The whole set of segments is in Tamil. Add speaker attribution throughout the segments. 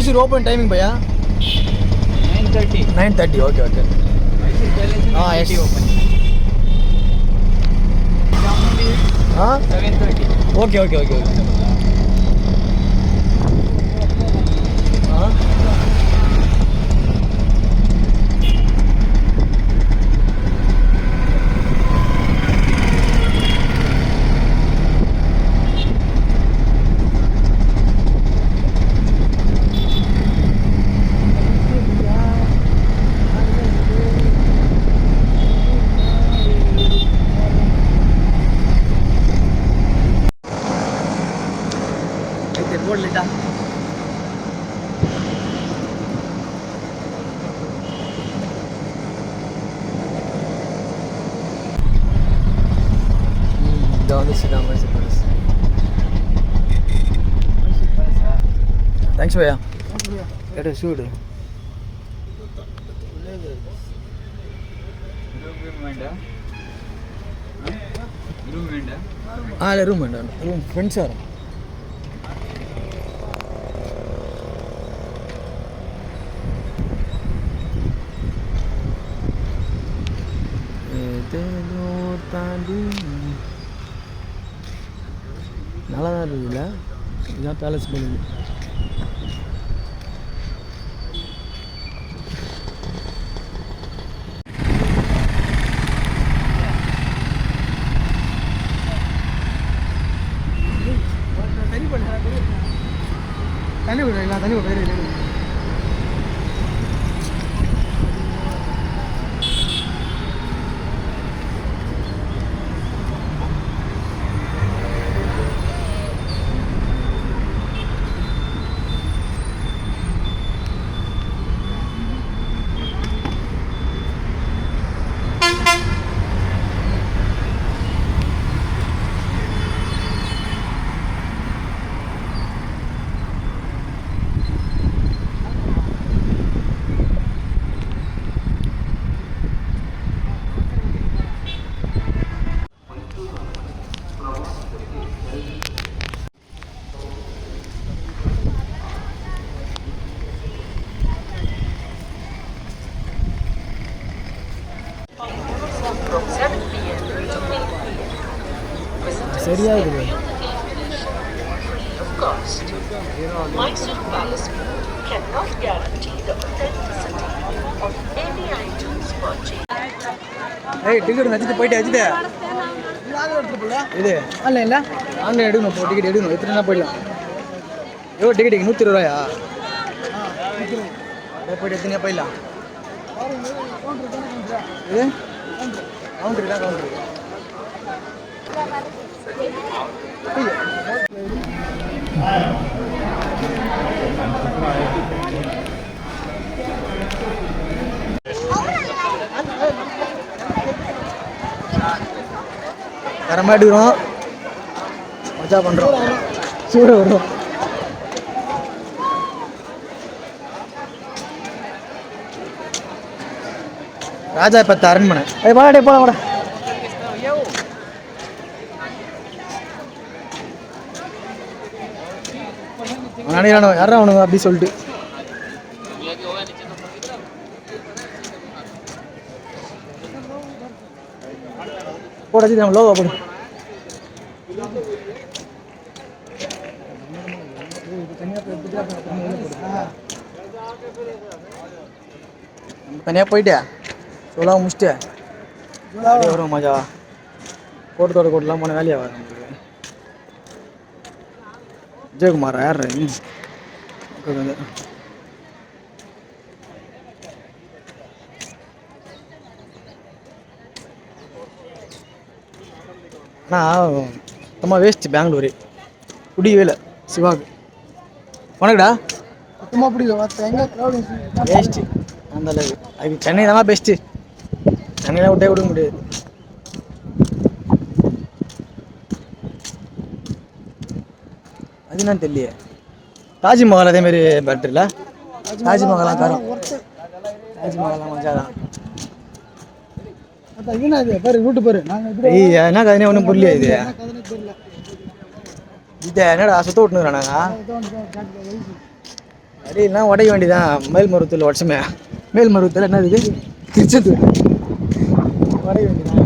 Speaker 1: Mysore open timing bhaiya?
Speaker 2: 9:30.
Speaker 1: 9:30. Okay.
Speaker 2: Mysore Palace
Speaker 1: Yes.
Speaker 2: open. Jammu 7:30.
Speaker 1: Okay. போடலடா. இதான் சிதா மைசூர் பேலஸ். தேங்க்ஸ் பையா. எடு சூடு. ரூம் வேண்டாம். ரூம் ஃப்ரெண்ட்ஸ் வரும். நல்லா தான் இருக்குதுல்ல. இதுதான் பேலஸ் பண்ணுது. தண்ணி விடுறீங்களா? தண்ணி விடுறீங்க. சரியா இருக்குது.
Speaker 3: Mysore Palace cannot guarantee the authenticity of any items purchased.
Speaker 1: ஏய் டிக்கெட் நச்சிட்டு போயிட்டு அஜிதே. இது ஆன்லைன்ல ஆன்லைன் எடுக்கணும். இப்போ டிக்கெட் எடுக்கணும். எத்தனை நாள் போயிடலாம். எவ்வளோ டிக்கெட்? 120 ரூபாயா? போயிட்டு எத்தனையா போயிடலாம். இது கவுண்டரு தான். கவுண்டரு தரமாக எடுக்கிறோம். மஜா பண்ணுறோம். சூட வரும். ராஜா பத்து அரண்மனை. வாடா போலாம் வாடா. நினைக்கிறானோ யாரா அவனுங்க அப்படி சொல்லிட்டு போடாச்சு. நம்ம லோகா போடு. தனியாக போயிட்டே சொல்லாம முடிச்சிட்டே வரும். மஜா கோட்டத்தோட கோட்டெலாம் போன வேலையாக வர நம்மளுக்கு. விஜயகுமாரா யார்? ஆனால் சுத்தமாக வேஸ்ட்டு பெங்களூரு. பிடிக்கவே இல்லை சிவாக்கு. உனக்குடா சுத்தமாக பிடிக்கல. வேஸ்ட்டு அந்த அளவுக்கு. அது சென்னை தான் பெஸ்ட்டு. சென்னையில் விட்டே விட முடியாது. அது என்னன்னு தெரியலையே. தாஜ்மஹால் அதேமாரி பெட்டர் இல்லை. தாஜ்மஹாலாம் தரும். தாஜ்மஹாலாம் மஜா தான். என்ன கதனே ஒன்றும் புரியல. இது இது என்னடா சுத்த விட்டுனுக்குறா? நாங்கள் அடினா உடைய வேண்டியதான். மேல்மருவத்தூர் வருஷமே. மேல்மருவத்தூர் என்ன இருக்குது? திருச்செந்தூர். உடைய வேண்டியதான்.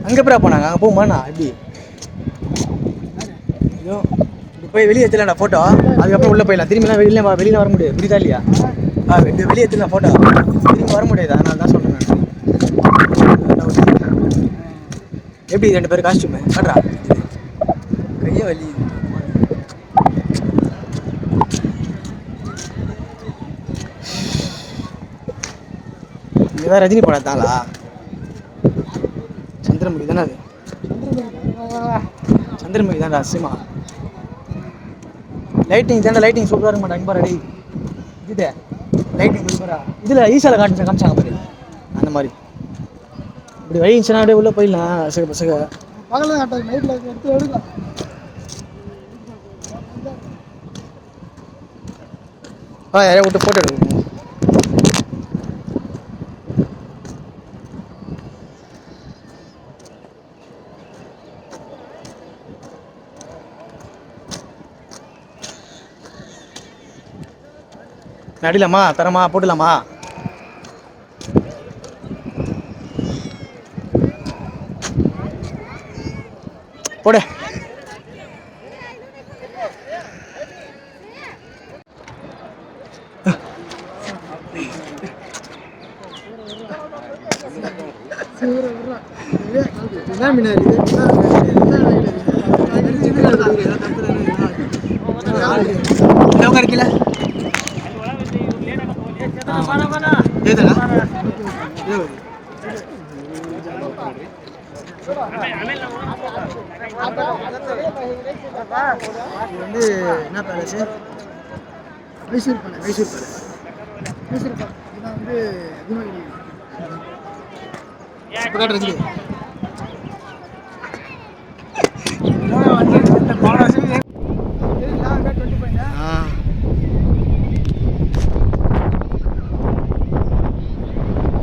Speaker 1: அங்கே எப்படா போனாங்க? அங்கே போகுமாண்ணா எப்படி? ஐயோ போய் வெளியே எடுத்துலாம் ஃபோட்டோ, அதுக்கப்புறம் உள்ளே போயிடலாம். திரும்பிலாம் வெளியில் வர முடியாது, புரியுதா இல்லையா? வெளியே எடுத்துலாம் ஃபோட்டோ, திரும்பி வர முடியாது. அதனால தான் சொல்கிறேன் நான். எப்படி 2 பேர் காஸ்ட்யூமு காட்டுறா, கையே வலி. இதுதான் ரஜினி படம் தாங்களா? சந்திரமுகி தானே அது? சந்திரமுகி தான்டா சினிமா. லைட்டிங் தாண்டா, லைட்டிங் சூப்பராக இருக்க மாட்டேன். பாரு அடி இது லைட்டிங் சூப்பரா. இதில் ஈஸாவில் காமிச்சாங்க பாரு, அந்த மாதிரி. இப்படி வழி இருந்துச்சுன்னா அப்படியே உள்ளே போயிடலாம். பசங்க பகலில் காட்டாது, நைட்டில் எடுத்து எடுக்கலாம். யாரையா விட்டு ஃபோட்டோ எடுக்கணும். அடிலாமா தரமா போட்டுலாமா? போடு. கிடைக்கல வந்து என்ன palace? Mysore palace. Mysore palace. Mysore palace இதான் வந்து காட்டுறது.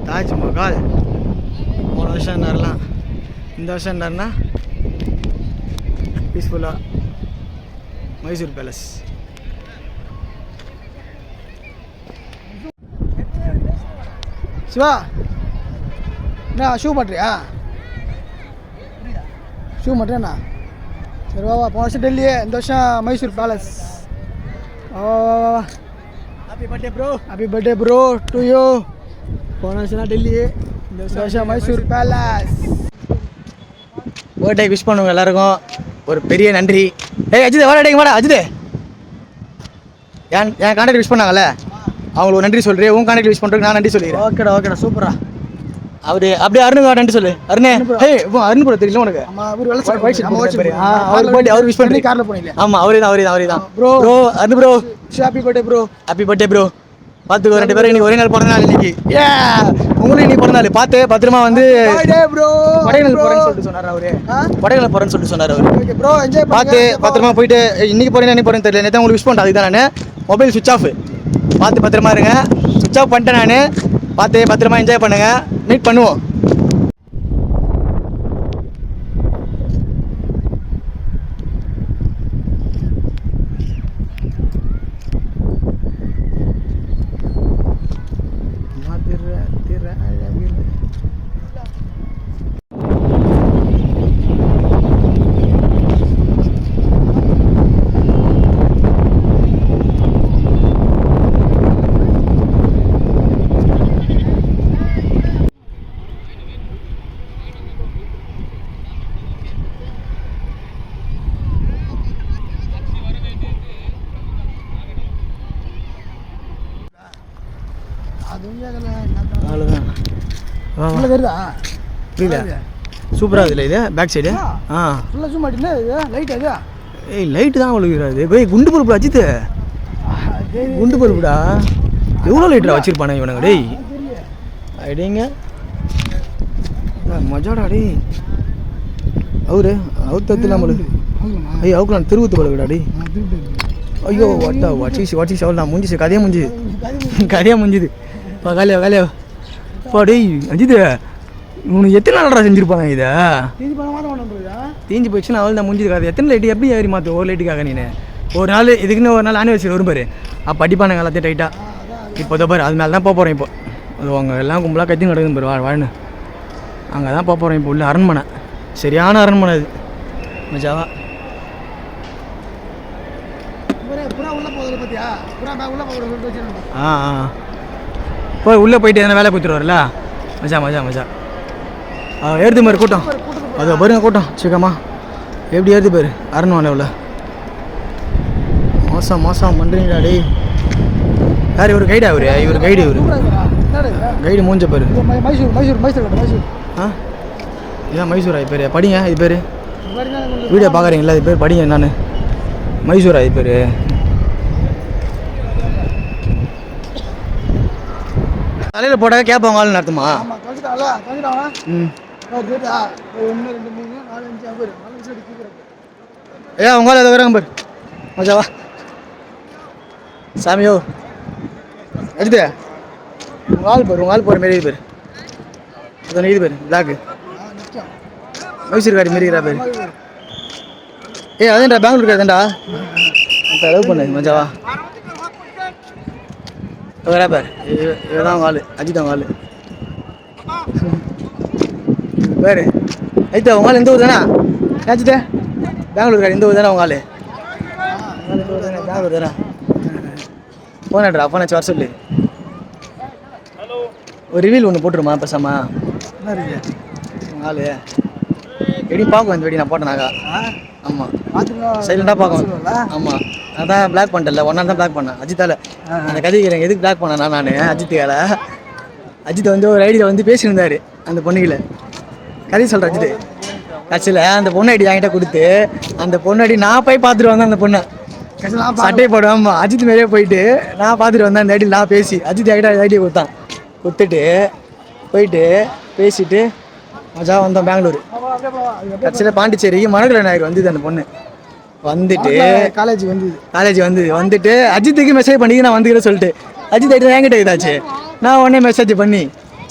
Speaker 1: தாஜ்மஹால் போன வருஷம் என்னாரலாம், இந்த வருஷம் என்னாருன்னா பீஸ்ஃபுல்லாக மைசூர் பேலஸ். சிவா என்ன ஷூ மாட்டுறியா? ஷூ மாட்டுறியாண்ணா? சரி வா. போன வருஷம் டெல்லி, இந்த வருஷம் Mysore palace. Happy birthday bro. Happy birthday bro to you. போன வருஷம் டெல்லி, இந்த வருஷம் மைசூர் பேலஸ். பர்த்டே விஷ் பண்ணுவோம் எல்லாருக்கும். ஒரு பெரிய நன்றி. அஜித் வாடா வாடா அஜித். என் கான்டாக்ட் விஷ் பண்ணாங்கல்ல, அவங்களுக்கு ஒரு நன்றி சொல்கிறேன். உன் கான்டாக்ட் விஷ் பண்ணுறதுக்கு நான் நன்றி சொல்லிடுறேன். ஓகேடா ஓகேடா சூப்பரா. அவரு அப்படியே அருண் நன்றி சொல்லு. அருணே அருண் ப்ரோ தெரியல உனக்கு? அவர் விஷ் பண்ணி காரில் போனீங்க. ஆமாம் அவரே தான் bro. Arun bro happy birthday bro. Happy birthday bro. பார்த்துக்கோ 2 பேரும் இன்னைக்கு ஒரே நாள் பிறந்த நாள். இன்னைக்கு உங்களுக்கு இன்னைக்கு பிறந்த நாள். பார்த்து பத்திரமா வந்து கொடைக்கானல் போறேன்னு சொல்லிட்டு சொன்னார் அவரு. கொடைக்கானல் போறேன்னு சொல்லிட்டு சொன்னார் அவரு. பார்த்து பத்திரமா போயிட்டு இன்னைக்கு போறேன் என்ன போறேன்னு தெரியல. நேற்று உங்களுக்கு விஷ் பண்ணுறேன். அதுக்கு தான் நான் மொபைல் சுவிச் ஆஃப். பார்த்து பத்திரமா இருங்க. சுவிச் ஆஃப் பண்ணிட்டேன் நான். பார்த்து பத்திரமா என்ஜாய் பண்ணுங்க. மீட் பண்ணுவோம். புரியல. சூப்பராக இருக்குல்ல இது பேக் சைடு? ஃபுல்லாக ஜூம் ஆட்டில இது லைட். அது லைட்டு தான் விழுகிறாது. போய் குண்டு பருப்புடா அஜித். குண்டு பருப்புடா. எவ்வளோ லைட்டரா வச்சிருப்பானே இவனுங்க. டேய் ஐடிங்க மஜாடா. டே அவரு தத்துலாம் பழு. ஐயோ அவுக்கலாம் திருவத்து பழகுடா. டே ஐயோ வாட்சி அவ்வளோ நான் முடிஞ்சிச்சு. கதையாக முடிஞ்சுது. காலையா டேய் அஜித் உனக்கு எத்தனை நாளடா செஞ்சுருப்பாங்க இதை? தீஞ்சு போயிடுச்சுன்னா அவள் தான் முடிஞ்சது. காது எத்தனை லைட்டு எப்படி ஏறி மாற்று? ஒரு லைட்டுக்காக நீ ஒரு நாள் இதுக்குன்னு ஒரு நாள் ஆனிவர்சரி வரும் பாரு, அப்போ அடிப்பானுங்க எல்லாத்தையும் டைட்டாக. இப்போ தான் பாரு அது மேலே தான் போக போகிறேன். இப்போ அது அவங்க எல்லாம் கும்பலாக கத்தி நடக்குது பாரு வாழ்னு, அங்கே தான் போக போகிறேன். இப்போ உள்ள அரண்மனை, சரியான அரண்மனை அது மஜாவா. போய் உள்ளே போயிட்டு எதனா வேலை கொடுத்துருவார்ல, மஜா மஜா மஜா. ஏறுது பாரு கூட்டம், அது பாருங்க கூட்டம் சீக்கிரமா எப்படி ஏறுது பாரு அரண்மனை உள்ள. மோசம் மோசம் பண்ணுறீங்களா டேய். யார் இவர் கைடா? இவர் கைடு, கைடு மூஞ்ச பாரு. ஆ இதான் மைசூரா இது பேர்? படிங்க இது பேர், வீடியோ பார்க்குறீங்களா இது பேர் படிங்க. நான் மைசூரா இது பேர். தலையில் போட்டால் கேட்பாங்க ஆள் நடத்துமா? ஏன் உங்களால் எதை வராங்க பாரு மஜாவா சாமியோ. எடுத்து உங்கள் ஆள் போகிற மாரி இது பேர், அதான் இது பேர் பிளாக்கு மைசூர் காரி மாரிக்கிறா பேர். அதேண்டா பெங்களூர் காரி தான்டா, இப்போ லவ் பண்ணு மஜாவா. வரா பார், இதுதான் அவங்க ஆள், அஜித் அவங்க ஆள் பேர். ஐத்தா உங்க ஆள் எந்த ஊர் தானே அஜித்தே? பெங்களூர் காரி இந்த ஊர் தானே உங்க ஆள்? பெங்களூர் தானே. போனாட்ரா போனாச்சு வர சொல்லு. ஒரு ரிவீல் ஒன்று போட்டுருமா பேசாமா? என்ன இருக்கு உங்கள் ஆள் எப்படி பார்க்கும் இந்த வெடி நான் போட்டேனாக்கா? ஆமாம் சைலண்டாக பார்க்கும். ஆமாம் அதான் பிளாக் பண்ணிட்டல, ஒன்றா தான் பிளாக் பண்ணேன் அஜித்தால். அந்த கதைக்கிறேன் எதுக்கு பிளாக் பண்ணேன்னா நான் அஜித்துக்கால. அஜித் வந்து ஒரு ஐடியில் வந்து பேசியிருந்தார் அந்த பொண்ணுகளை, கதை சொல்கிறேன் அஜித். கட்சியில் அந்த பொண்ணு ஐடி என்கிட்ட கொடுத்து, அந்த பொண்ணு ஐடி நான் போய் பார்த்துட்டு வந்தேன். அந்த பொண்ணை சட்டை போடுவேன். ஆமாம் அஜித் மாரியே போயிட்டு நான் பார்த்துட்டு வந்தேன். அந்த ஐடியில் நான் பேசி அஜித் என்கிட்ட ஐடியை கொடுத்துட்டு போயிட்டு பேசிட்டு மஜா வந்தோம் பெங்களூர். கட்சியில் பாண்டிச்சேரிக்கு மணக்குள நாயர் வந்தது அந்த பொண்ணு. வந்துட்டு காலேஜ் வந்துட்டு அஜித்துக்கு மெசேஜ் பண்ணி நான் வந்துக்கிறேன் சொல்லிட்டு, அஜித் ஐடி என்கிட்ட இதாச்சு. நான் உடனே மெசேஜ் பண்ணி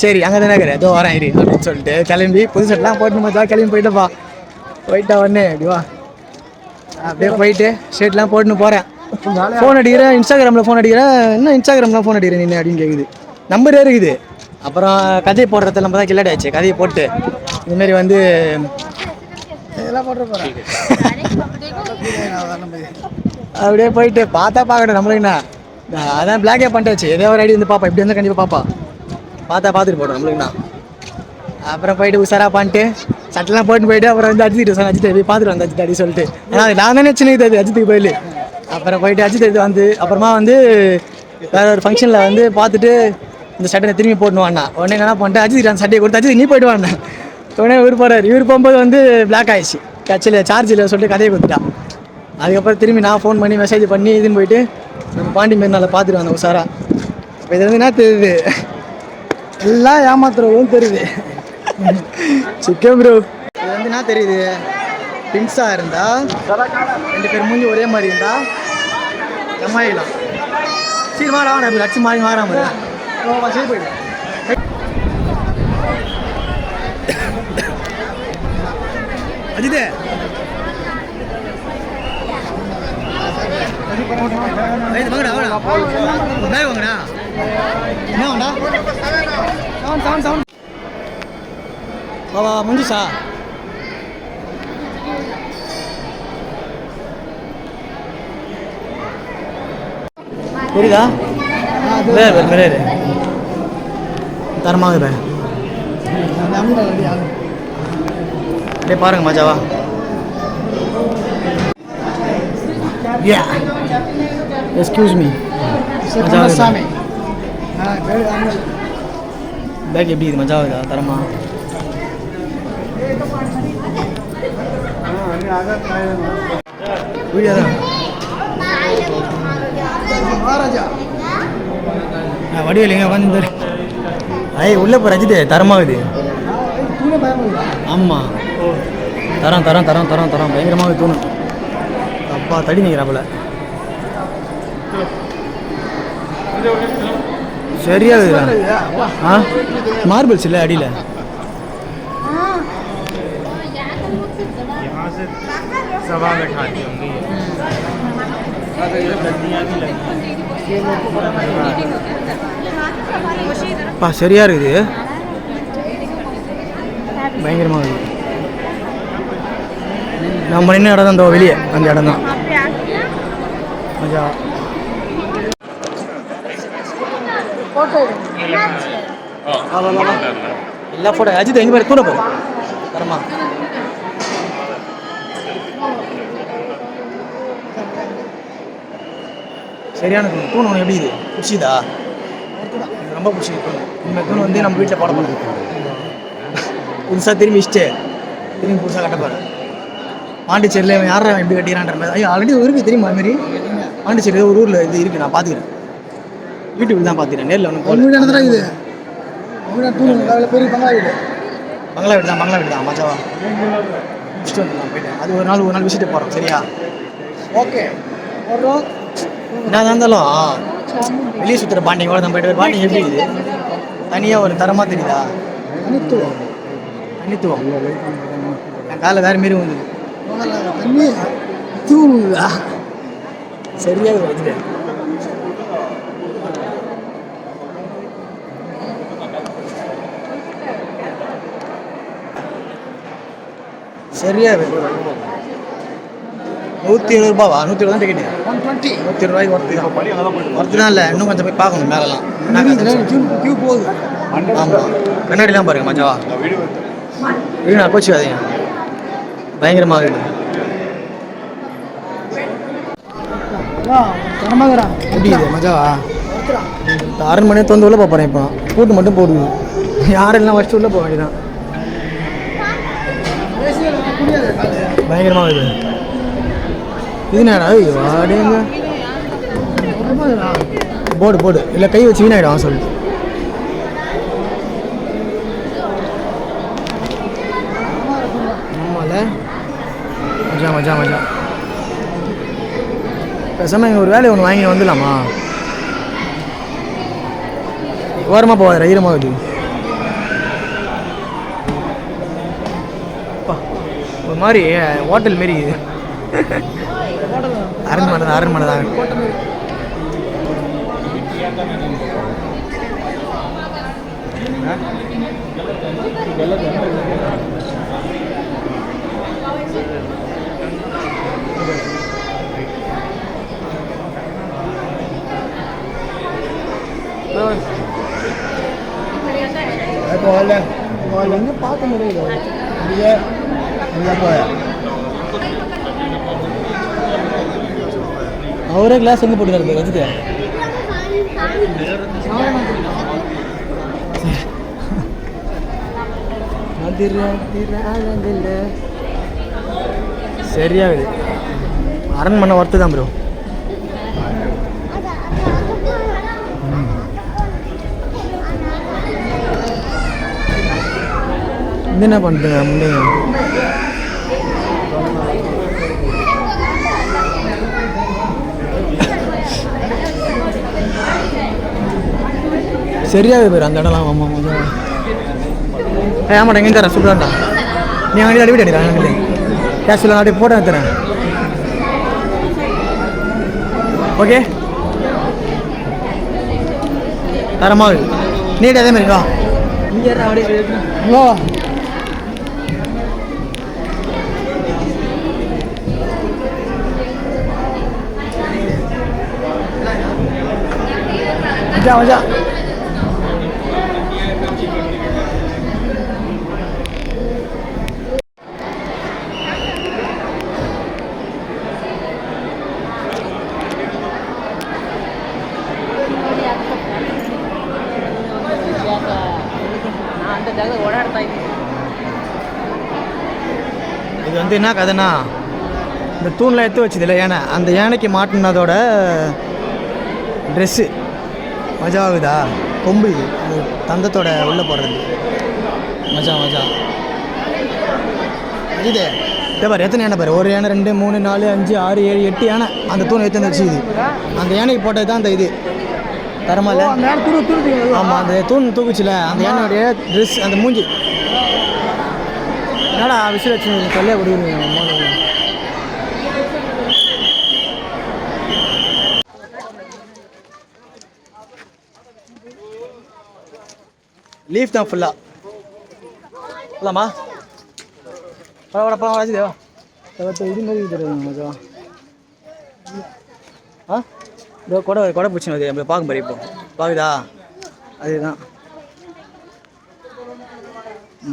Speaker 1: சரி அங்கே தானே இருக்கிறேன் ஏதோ வரேன் இரு அப்படின்னு சொல்லிட்டு கிளம்பி புது செட்லாம் போட்டு மஜா கிளம்பி போயிட்டா உடனே அப்படிவா அப்படியே போயிட்டு ஷர்ட்லாம் போட்டுன்னு போகிறேன். ஃபோன் அடிக்கிறேன், இன்ஸ்டாகிராமில் ஃபோன் அடிக்கிறேன். என்ன இன்ஸ்டாகிராமில் ஃபோன் அடிக்கிறேன் நீ அப்படின்னு கேட்குது. நம்பரே இருக்குது. அப்புறம் கதையை போடுறதுல நம்ம தான் கில்லாடி ஆச்சு. கதையை போட்டு இதுமாரி வந்து இதெல்லாம் போட்டு போகிறேன். அப்படியே போயிட்டு பார்க்கணும் நம்மளுக்குண்ணா. அதான் பிளாக்கே பண்ணிட்டாச்சு. ஏதோ ஒரு ஐடி வந்து பாப்பா இப்படி வந்து கண்டிப்பாக பார்த்துட்டு போட்டோம் நம்மளுக்குண்ணா. அப்புறம் போயிட்டு உஷாராக பண்ணிட்டு சட்டெல்லாம் போட்டு போயிட்டு அப்புறம் வந்து அஜித் சொன்னேன், அஜித் போய் பார்த்துட்டு வந்தேன் அஜித் அப்படி சொல்லிட்டு. ஆனால் நான் தானே சின்ன இது அஜித்துக்கு போயில. அப்புறம் போயிட்டு அஜித் இது வந்து அப்புறமா வந்து வேற ஒரு ஃபங்க்ஷனில் வந்து பார்த்துட்டு இந்த சட்டை திரும்பி போட்டுவாண்ணா. உடனே என்ன பண்ணிட்டேன், அஜித் அந்த சட்டையை கொடுத்து அஜித் நீ போயிட்டு வாண்ணா. உடனே இவர் போகிறார். இவர் போகும்போது வந்து பிளாக் ஆயிடுச்சு, கட்சியில் சார்ஜ் இல்லை சொல்லிட்டு கதையை கொடுத்துட்டான். அதுக்கப்புறம் திரும்பி நான் ஃபோன் பண்ணி மெசேஜ் பண்ணி இதுன்னு போயிட்டு நம்ம பாண்டி மாரி பார்த்துட்டு வந்தேன் உஷாரா. இப்போ இது வந்து என்ன தெரியுது, எல்லாம் ஏமாத்துறவும் தெரியுது. சிக்கன் ப்ரோ இது வந்து என்ன தெரியுது, பின்ஸாக இருந்தால் 2 பேர் மூஞ்சி ஒரே மாதிரி இருந்தால் எம்மாயிடலாம். சரி வாடா இப்படி அடிச்சு மாறி மாறாம சரி போயிடு. அஜித்தே வாங்கடா பேக் வாங்கடா. என்ன வாங்கடா சவுண்ட் வா முடிஞ்சுச்சா? புரியுதா? வேறு தரமாக அப்படியே பாருங்க மஜாவா. எக்ஸ்கியூஸ் மீ சாமி பேக் எப்படி இது மஜாவா தரமா? வீடியோ தான் வடிவில்லைங்க உட்காந்து உள்ளே போகிற அஜித் தரமாகுது. ஆமாம் தரம் பயங்கரமாக தூணும். அப்பா தடி நிற்கிறாப்புல சரியாக மார்பிள்ஸ் இல்லை அடியில். சரியா இருக்குது, பயங்கரமாக இருக்குது. நம்ம என்ன இடம் தான் அந்த வெளியே அந்த இடம் தான் மஜா. எல்லா ஃபோட்டோ அஜித் எங்கே பேர் தூர போய் தரமா. சரியான தூண். தூண் உனக்கு எப்படி இது பிடிச்சிதா? எனக்கு ரொம்ப பிடிச்சிது தூண். இந்த தூண் வந்து நம்ம வீட்டில் போட போகிறோம். புதுசாக திரும்பி இஷ்டு திரும்பி புதுசாக கட்டப்பாரு. பாண்டிச்சேரியில் இவன் யாரை எப்படி கட்டிக்கிறான்ற மாதிரி. ஐயோ ஆல்ரெடி இருக்குது தெரியுமா அதுமாரி. பாண்டிச்சேரி ஒரு ஊரில் இது இருக்குது, நான் பார்த்துக்கிறேன். யூடியூப்பில் தான் பார்த்துக்கிறேன், நேரில் ஒன்று போல. இது பெரிய பங்களா வீடு. பங்களா வீடு தான், பங்களா வீடு தான் மச்சாவா. முடிச்சுட்டு வந்துடலாம் போயிட்டு. அது ஒரு நாள் விசிட்டு போகிறோம் சரியா? ஓகே. என்ன இருந்தாலும் வெளியே சுற்றுற பாண்டிங்க கூட தான் போயிட்டு. பாண்டிங்க எப்படி இருக்குது? தனியாக ஒரு தரமாக தெரியுதா? தனித்துவம் தனித்துவம். என் காலை வேறு மாரி வந்தது தண்ணி தூணுதா சரியாக வருது. சரியா 170 ரூபாவா? 120 தான் டிக்கெட்டு. 120 ரூபாய்க்கு ஒருத்து தான் இல்லை. இன்னும் கொஞ்சம் போய் பார்க்கணும் மேலெல்லாம். கியூ போகுது. ஆமாம், கண்ணாடிலாம் பாருங்க மச்சாவா. வீடு நான் கோச்சிக்காதீங்க, பயங்கரமாக வீடு. எப்படி இது மஜாவா? அரண்மனையை தொந்து உள்ள போகிறேன். இப்போ கூட்டு மட்டும் போடுது, யாரெல்லாம் வச்சு உள்ள போக வேண்டியதான். பயங்கரமாக இது. இது நேடா வாடேங்க போடு இல்லை கை வச்சு வீணாயிடும் சொல்லிட்டு. ஆமாம்ல மஜா மஜா மஜா. பேசாமல் இங்கே ஒரு வேலையை ஒன்று வாங்கி வந்துடலாமா? ஓரமாக போகாத, ஈரமாகுது. ஒரு மாதிரி ஹோட்டல் மாரி இது. அரண்மனை தான். எங்கே பார்க்க முடியாது. அவரே கிளாஸ் எங்கே போட்டுக்காரு வச்சுட்டு சரியாகுது. அரண்மனை ஒர்த்து தான் ப்ரோ. இது என்ன பண்ணுறேங்க முன்னே சரியாக பேர் அந்த இடம்லாம். ஆமாம் ஆமாம். ஆமாடா எங்கே தரேன் சூப்பராண்டா. நீ அங்கே அடிவிட்டு அடிடா அங்கே கேஷில் அப்படி போட்டோ எடுத்துறேன். ஓகே தரமாக நீட் அதே மாதிரி வா. இங்கே அப்படியே ஹலோ மஜா மஜா. இது வந்து என்ன கதைன்னா, இந்த தூணில் எடுத்து வச்சது இல்லை யானை, அந்த யானைக்கு மாட்டினதோட ட்ரெஸ்ஸு. மஜா ஆகுதா? கொம்பு இது, அது தந்தத்தோட உள்ளே போடுறது. மஜா மஜா. இது பாரு எத்தனை யானை பாரு. ஒரு யானை 2 3 4 5 6 7 8 யானை அந்த தூணை எடுத்து வந்து வச்சு. இது அந்த யானைக்கு போட்டது தான் அந்த இது தரமா இல்லை? ஆமாம், அந்த தூண் தூக்குச்சுல அந்த யானையோடைய ட்ரெஸ், அந்த மூஞ்சி. என்னடா விசில் வச்சு சொல்லியே கொடுக்குறீங்க. லீஃப் தான் ஃபுல்லாக போகலாமா? பரவாயில்ல வாசி தேவா இது மாதிரி தெரியும் ஓகேவா? ஆ இதோ கொடை பிடிச்சின்னு வருது நம்ம பார்க்க பாரு இப்போ பார்க்குதா? அதுதான்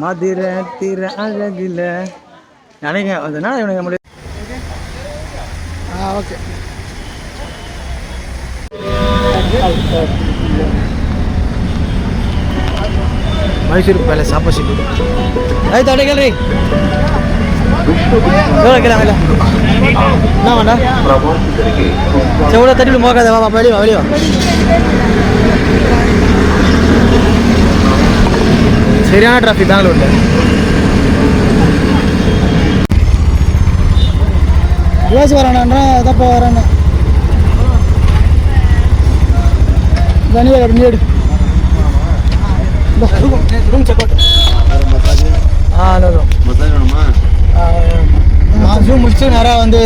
Speaker 1: மதுரை திர அழகில் நினைக்கிறேன் அதனால இவனுக்கு நம்மளுடைய ஓகே மைசூர் பேலஸ் ஆப்போசிட் ஆಯ್ತು ಅಡೆ ಕೇಳ್ರಿ ಕೇಳಂಗಿಲ್ಲ என்ன வேண்டா செவ்வளோ தட்டி மோக்காத வா வெளியே வா வெளியே வா சரியான டிராஃபிக் பெங்களூர்ல யோசி வரானா தப்பா வரானா தனியாக need room check out massage வேணுமா? ஜூம் முடிச்சு நேராக வந்து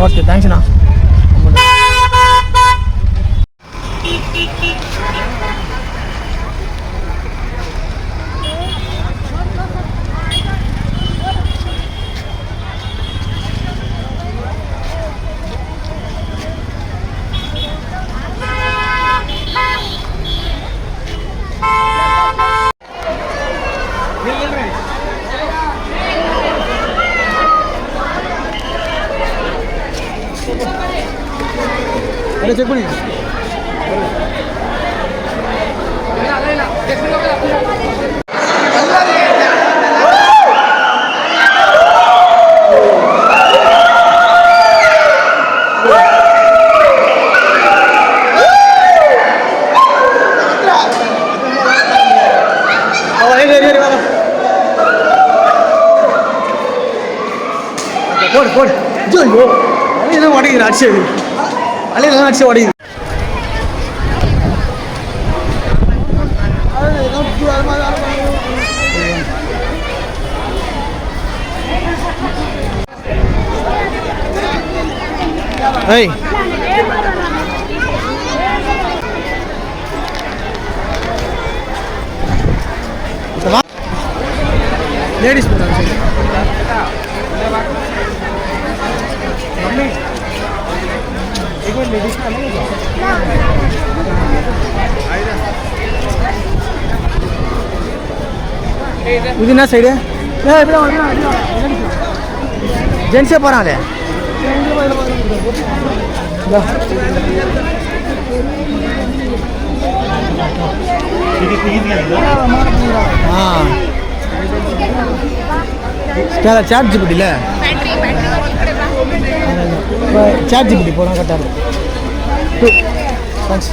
Speaker 1: ஓகே தேங்க்ஸ்ண்ணா. செக் பண்ணி போடு போடு ஐயோ அலையெல்லாம் உடைக்குது அடிச்சு அலையெல்லாம் அடிச்சு உடையுது. ஏய் லேடிஸ் இது என்ன சைடு ஜென்ஸே போகிறாங்களே சாட் ஜிபிட்டில சாட் ஜிபிட்டி போனால் கரெக்டாக இருக்கும். தேங்க்ஸ்.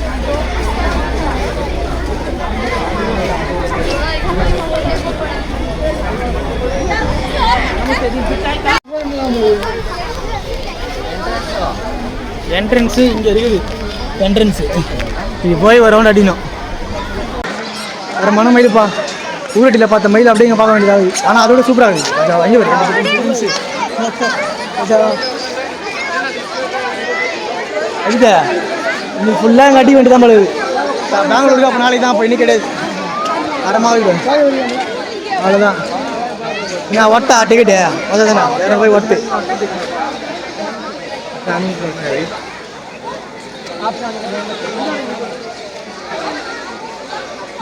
Speaker 1: என்ட்ரன்ஸு இங்கே இருக்குது. என்ட்ரன்ஸு இது போய் ஒரு ரவுண்ட் அடிக்கணும். வேறு மன மயிலுப்பா ஊரட்டியில் பார்த்த மயில் அப்படியே இங்கே பார்க்க வேண்டியதாக இருக்குது. ஆனால் அதோட சூப்பராக இருக்குது. அங்கே வருது அதுக்கு இன்னைக்கு ஃபுல்லாக இங்கே அடி வேண்டி தான் பழகுது. பெங்களூருக்கு அப்போ நாளைக்கு தான் அப்போ இன்னைக்கு கிடையாது. அடமாக அவ்வளோதான். நான் ஒட்டா டிக்கெட்டு அதானே வேற போய் ஒட்டு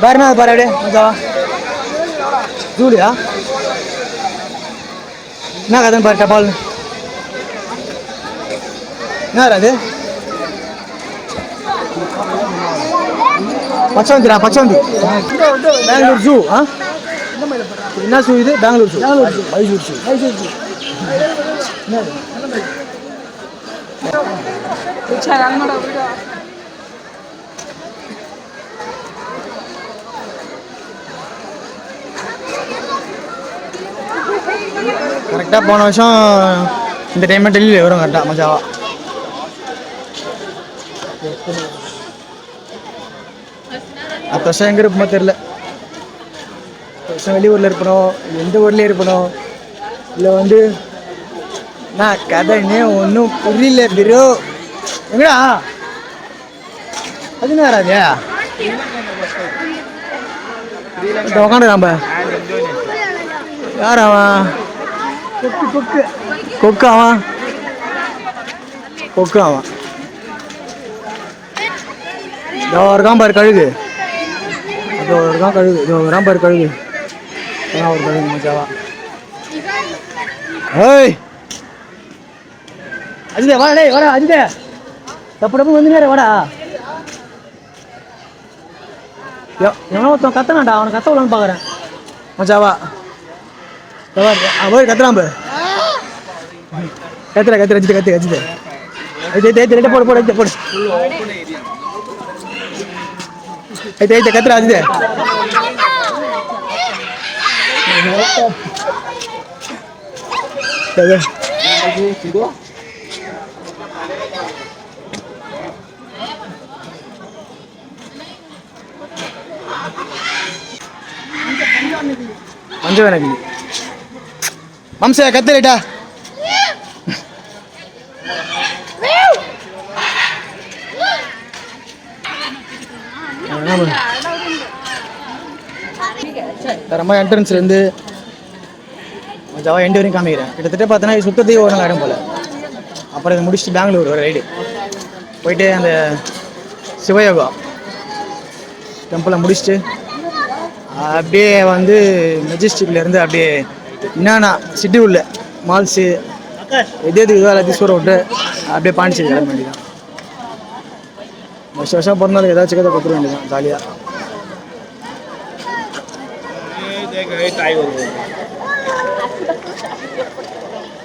Speaker 1: பாருண்ணா அது பாரு அப்படியே மச்சாவா ஜூலியா என்ன கதைன்னு பாரு டபால். என்ன அது? பச்சவந்திரா பச்சவந்தி. பெங்களூர் ஜூ. என்ன ஜூ இது? பெங்களூர் ஜூ. மைசூர் ஜூ. கரெக்டாக போன வருஷம் இந்த டைமில் டெல்லியில் வரும் கரெக்டாக மஜாவா. அடுத்த வருஷம் எங்கே இருப்போமோ தெரில. அடுத்த வருஷம் வெளியூரில் இருப்பணும், எந்த ஊர்லேயே இருப்பணும், இல்லை வந்து நான் கதைன்னே ஒன்றும் புரியல பிரோ. எங்கடா அது என்ன வராது உக்காண்டு நம்ம யார் அவன்? கொக்கு கொக்கு அவன் கொக்கு அவன் இருக்கான் பாரு கழுகு. இருக்கான் கழுகு. இருக்கான் பாரு கழுகு. ஒரு கழுகு மச்சாவா. ஏய் அஜிதே வாடா. டேய் வாடா அஜிதே. தப்பு டப்பு வந்து வாடா. எவனோ ஒருத்தன் கத்தனாண்டா. அவனை கத்த விடலான்னு பார்க்குறேன் மச்சாவா. போய் கத்துறான் பாரு. கத்துற அஜிதே கத்து அஜிதே. ஐತೆ போடு போடு போடு. ஐತೆ கத்துற அஜிதே. பஞ்சவனகிரி வம்ச கத்துறேட்டா. ரொம்ப என்ட்ரன்ஸ்லேருந்து ஜவா எண்டு வரையும் காமிக்கிறேன். கிட்டத்தட்ட பார்த்தோன்னா இது சுத்தத்தையும் ஒரு நாள் இடம் போல். அப்புறம் இதை முடிச்சுட்டு பெங்களூர் ஒரு ரைடு போயிட்டு அந்த சிவயோகா டெம்பிளை முடிச்சுட்டு அப்படியே வந்து மெஜஸ்டிக்லேருந்து அப்படியே என்னன்னா சிட்டியூரில் மால்ஸு எது எல்லாத்தையும் சூற விட்டு அப்படியே பாண்டிச்சேரி கிளம்ப வேண்டியதான். வருஷம் பிறந்தாலும் ஏதாச்சும் கதை கொடுத்துட வேண்டியதான் ஜாலியாக.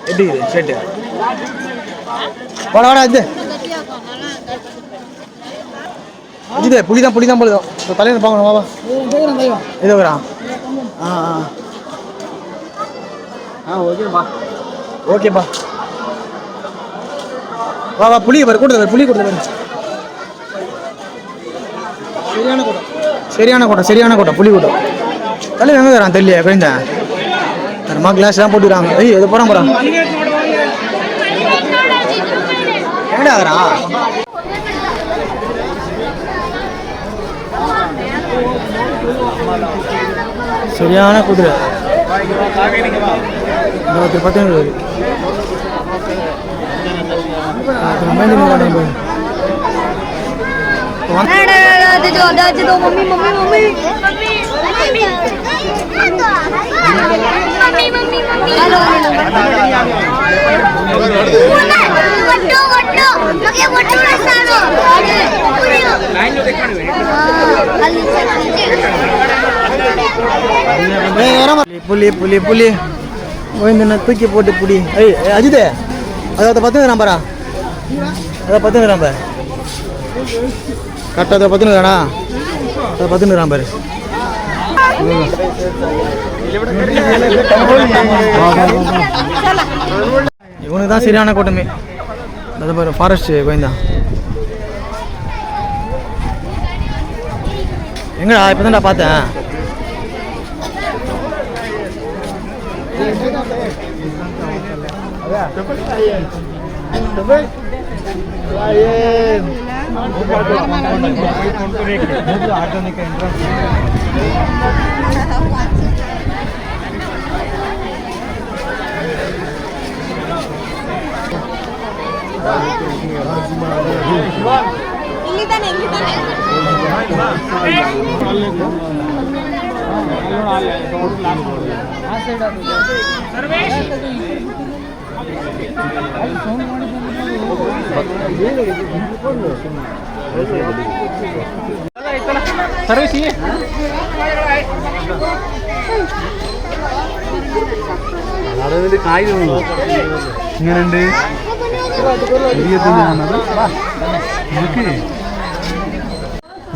Speaker 1: எப்படி இது ஷர்ட்டு வாடா வாடா இது அஜிதே புளி தான் போடுதோம். தலையில் பார்க்கணும் வாவா. ஏதோ வரா. ஓகேப்பா வா வா. புளி பாரு கூட்டது புளி கூட்டது பாரு. சரியான கூட்டம் புளி கூட்டம். தள்ளி எங்கே வரான் தெரியல குழந்த தரமா கிளாஸ் தான் போட்டுக்கிறாங்க. ஐயோ எது போகிறான் எங்கடா வரான்? சரியான குதிரை. பார்த்தீங்க புலி புலி புலி ஓய்ந்து தூக்கி போட்டு புடி. ஐய் அஜிதே அதை பார்த்துக்கிறான் பாரா. அதை பார்த்துக்கிறான் பாரு கரெக்டாக. அதை பார்த்துக்கிறானா? அதை பார்த்துக்கிறான் பாரு. இவனுக்கு தான் சரியான கூட்டமே. அதை பாரு ஃபாரஸ்ட் கோயந்தா. எங்கடா இப்போ தான்டா பார்த்தேன்.
Speaker 2: ಸರ್ವಿಸ್ ഇങ്ങനെയുണ്ട്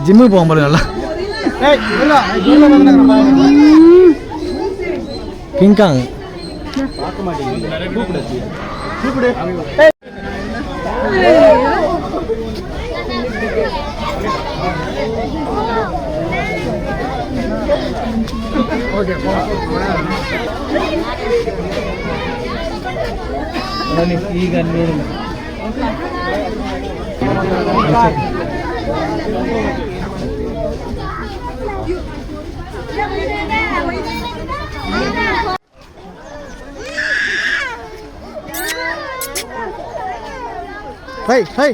Speaker 1: ஜிம்முக்கு போகும் போல நல்லா கிங்காங் ಈಗ ನೋಡಿ Hey, hey.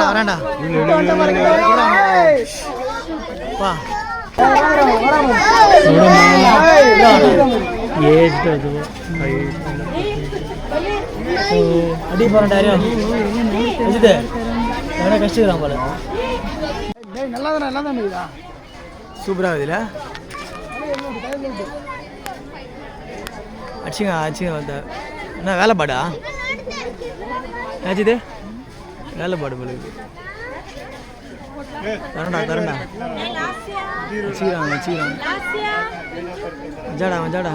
Speaker 1: Varanda. Wah. Yes, itu. Adi varanda ariyo. Ejide. Mana kashtiram pala. Hey, nalla idha. Super agudilla. அடிச்சிங்க வந்த என்ன வேலைப்பாடா ஆச்சுது வேலைப்பாடு போல தரண்டா வச்சுக்கிறான் ஜாடா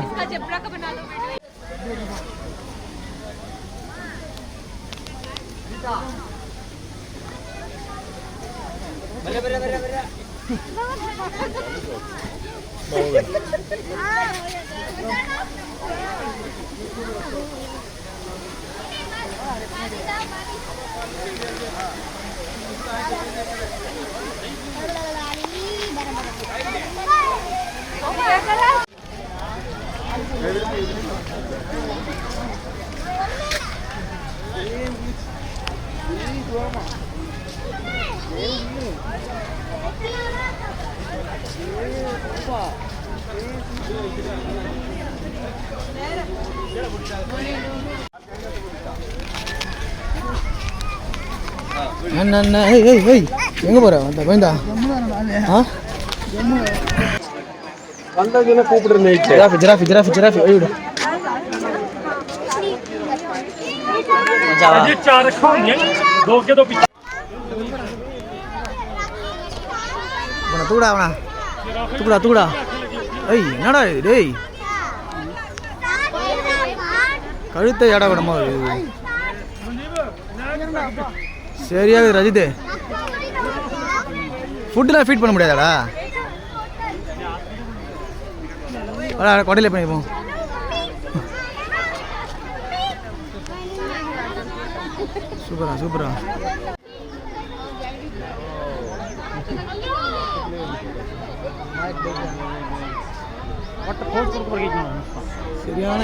Speaker 1: எங்க போற கோயந்தா ஜிராஃபி தூடா ஐய் என்னடா இது டேய் கழுத்தை ஏடா விடமா சரியாக ரஜித் ஃபுட்டுலாம் ஃபீட் பண்ண முடியாதாடா கொடையில பண்ணிப்போம் சூப்பரா சரியான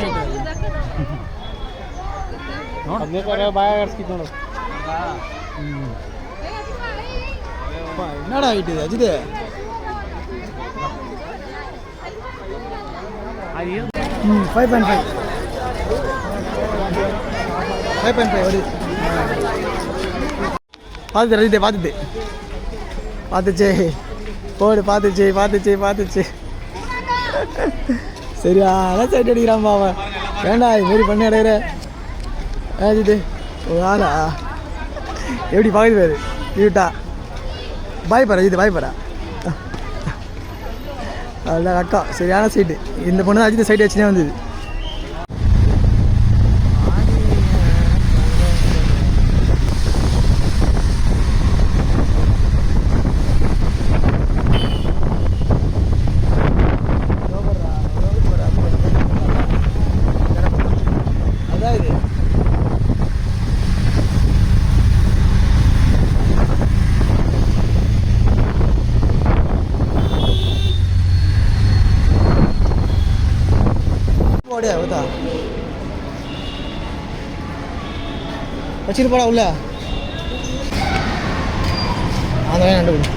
Speaker 1: என்னடா ஆயிட்டு அஜித் 5.5 வருது பார்த்துச்சு ரஜித் பார்த்துச்சு போடு பார்த்துச்சு சரியான சைட் அடிக்கிறான் அவன் வேண்டாம் இது மாரி பண்ணி அடையிற அஜித் ஆளா எப்படி பார்க்குது பேரு வீட்டா பாய் பாரு அஜித் பாய் பாரா அவ்வளோ அக்கா சரியான சைட்டு இந்த பொண்ணு தான் அஜித் சைட் வச்சுனே வந்தது வச்சுட்டு போடா உள்ள அந்த கண்டுபிடி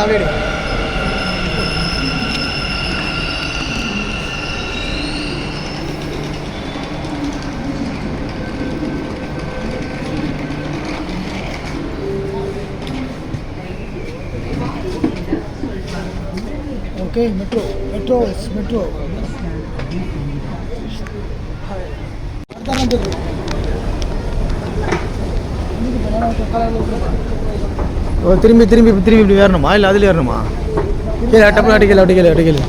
Speaker 1: அப்படியே எடு. ஓகே மெட்ரோ மெட்ரோ மெட்ரோ திரும்பி திரும்பி திரும்பி இப்படி ஏறணுமா இல்லை அதில் ஏறணுமா? கீழே டப்பு அடிக்கல அடிக்கல அடிக்கல.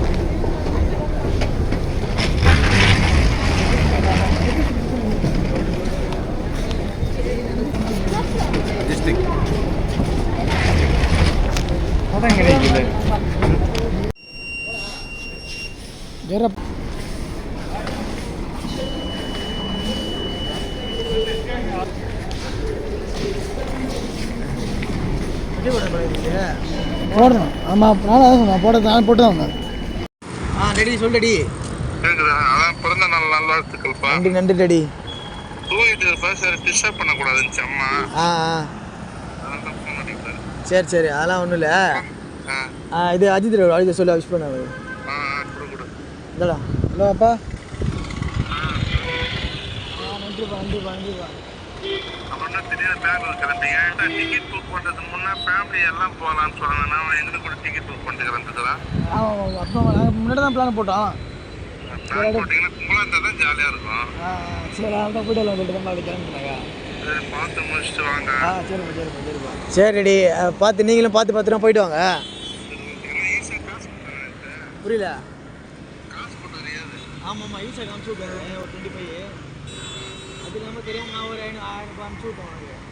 Speaker 1: போடணும். ஆமாம் நானும் அதான் சொன்னேன் போட நான் போட்டு தான் வந்தேன். ரெடி சொல்லடி.
Speaker 2: அதான் பிறந்த நாள் நல்வாழ்த்துக்கள்ப்பா.
Speaker 1: நன்றி நன்றி ரெடி.
Speaker 2: தூங்கிட்டு சார் டிஸ்டர்ப் பண்ணக்கூடாதுன்னு அம்மா. அதான் ஃபோன் அடிக்கிறேன்.
Speaker 1: சரி சரி அதெல்லாம் ஒன்றும் இல்லை. இது அஜித் அஜித் சொல்லி விஷ் பண்ண
Speaker 2: கொடு
Speaker 1: இந்தடா. ஹலோ அப்பா. நன்றிப்பா நன்றிப்பா நன்றிப்பா.
Speaker 2: அப்புறம் திடீர்னு பேங்களூர் கிளம்பிங்க. டிக்கெட் புக் பண்ணுறது முன்னே ஃபேமிலி எல்லாம் போகலான்னு சொன்னாங்க. நான் எங்களுக்கு கூட டிக்கெட் புக் பண்ணிட்டு கிளம்பிட்டுக்கிறேன்.
Speaker 1: ஆமாம் அப்போ நாங்கள் முன்னாடி தான் பிளான் போட்டோம்.
Speaker 2: பிளான் போட்டிங்கன்னா கும்பலாக இருந்தால் தான் ஜாலியாக இருக்கும்.
Speaker 1: சரி அதான் போய்ட்டு வரலாம் சொல்லிட்டு தான் பாட்டு கிளம்பினாங்க.
Speaker 2: சரி பார்த்து முடிச்சுட்டு வாங்க.
Speaker 1: சரிப்பா சரிப்பா சரிப்பா. சரி ரெடி பார்த்து நீங்களும் பார்த்து பத்திரம் போயிட்டு வாங்க. புரியல.
Speaker 2: காசு போட்டு வரையாது.
Speaker 1: ஆமாம்மா ஈஸியாக காமிச்சு விட்டேன் ஒரு 25. அது இல்லாமல் தெரியாமல் நான் ஒரு 1000 ரூபாய் அனுப்பிச்சு விட்டேன்.